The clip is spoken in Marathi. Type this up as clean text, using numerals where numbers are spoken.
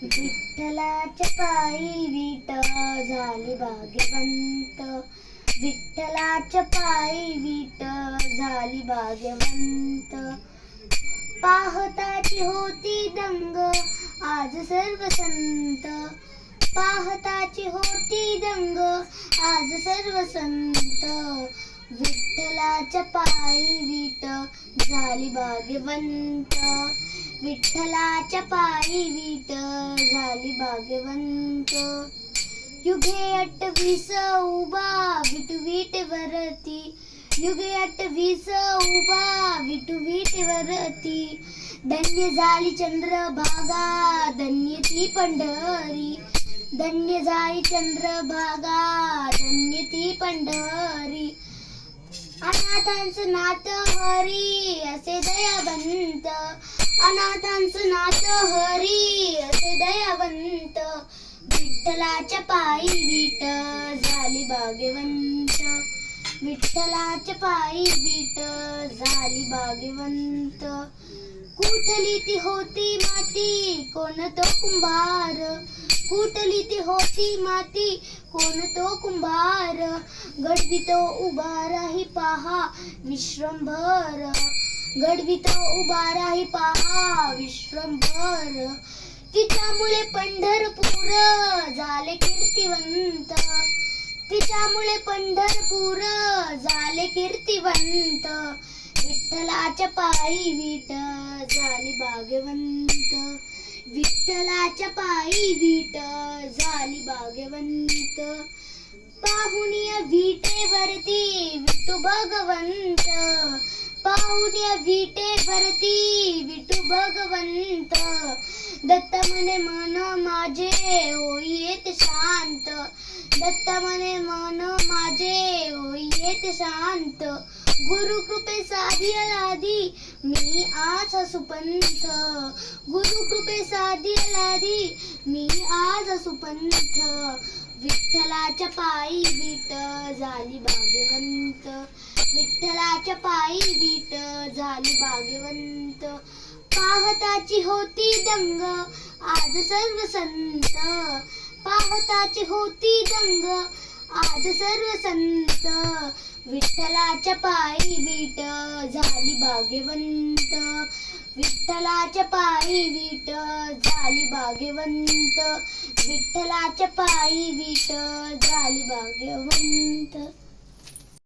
विठ्ठलाच्या पायी विट झाली भाग्यवंत, विठ्ठलाच्या पायी विट झाली भाग्यवंत. पाहताची होती दंग आज सर्व संत, पाहताची होती दंग आज सर्व संत. विठ्ठलाच्या पायी विट झाली भाग्यवंत, विठ्ठलाच्या पायी विट झाली भाग्यवंत. युगे 28 उभा विठू विटेवरती, युगे 28 उभा विठू विटेवरती. धन्य झाली चंद्रभागा धन्य ती पंढरी, धन्य झाली चंद्रभागा धन्य ती पंढरी. अनाथांचं नाथ हरी असे दयावंत, अनाथांचं नाथ हरी असे दयावंत. विठ्ठलाच्या पायी विट झाली भाग्यवंत, विठ्ठलाच्या पायी विट झाली भाग्यवंत. कुठली ती होती माती कोण तो कुंभार, कुठली ती होती माती कोण तो कुंभार. गडवी तो उभा राही पहा विश्रमभर, गडवी तो उभा राही पहा विश्रमभर. तिच्यामुळे पंढरपूर झाले कीर्तिवंत, तिच्यामुळे पंढरपूर झाले कीर्तिवंत. विठ्ठलाच्या पायी विट झाली भाग्यवंत, विठ्ठलाच्या पायी विट झाली भाग्यवंत. पाहुनिया विटेवरती विठू भगवंत, पाहुनिया विटेवरती विठू भगवंत. दत्त म्हणे मन माझे होईत शांत, दत्त म्हणे मन माझे होईत शांत. गुरु कृपे साधियलादी मी आज सुपंथ, गुरु कृपे साधियलादी मी आज सुपंथ. विठ्ठलाच्या पायी विट झाली भाग्यवंत, विठ्ठलाच्या पायी विट झाली भाग्यवंत. पाहताची होती दंग आज सर्व संत, पाहताची होती दंग आज सर्व संत. विठ्ठलाच्या पायी विट झाली भाग्यवंत, विठ्ठलाच्या पायी विट झाली भाग्यवंत, विठ्ठलाच्या पायी विट झाली भाग्यवंत.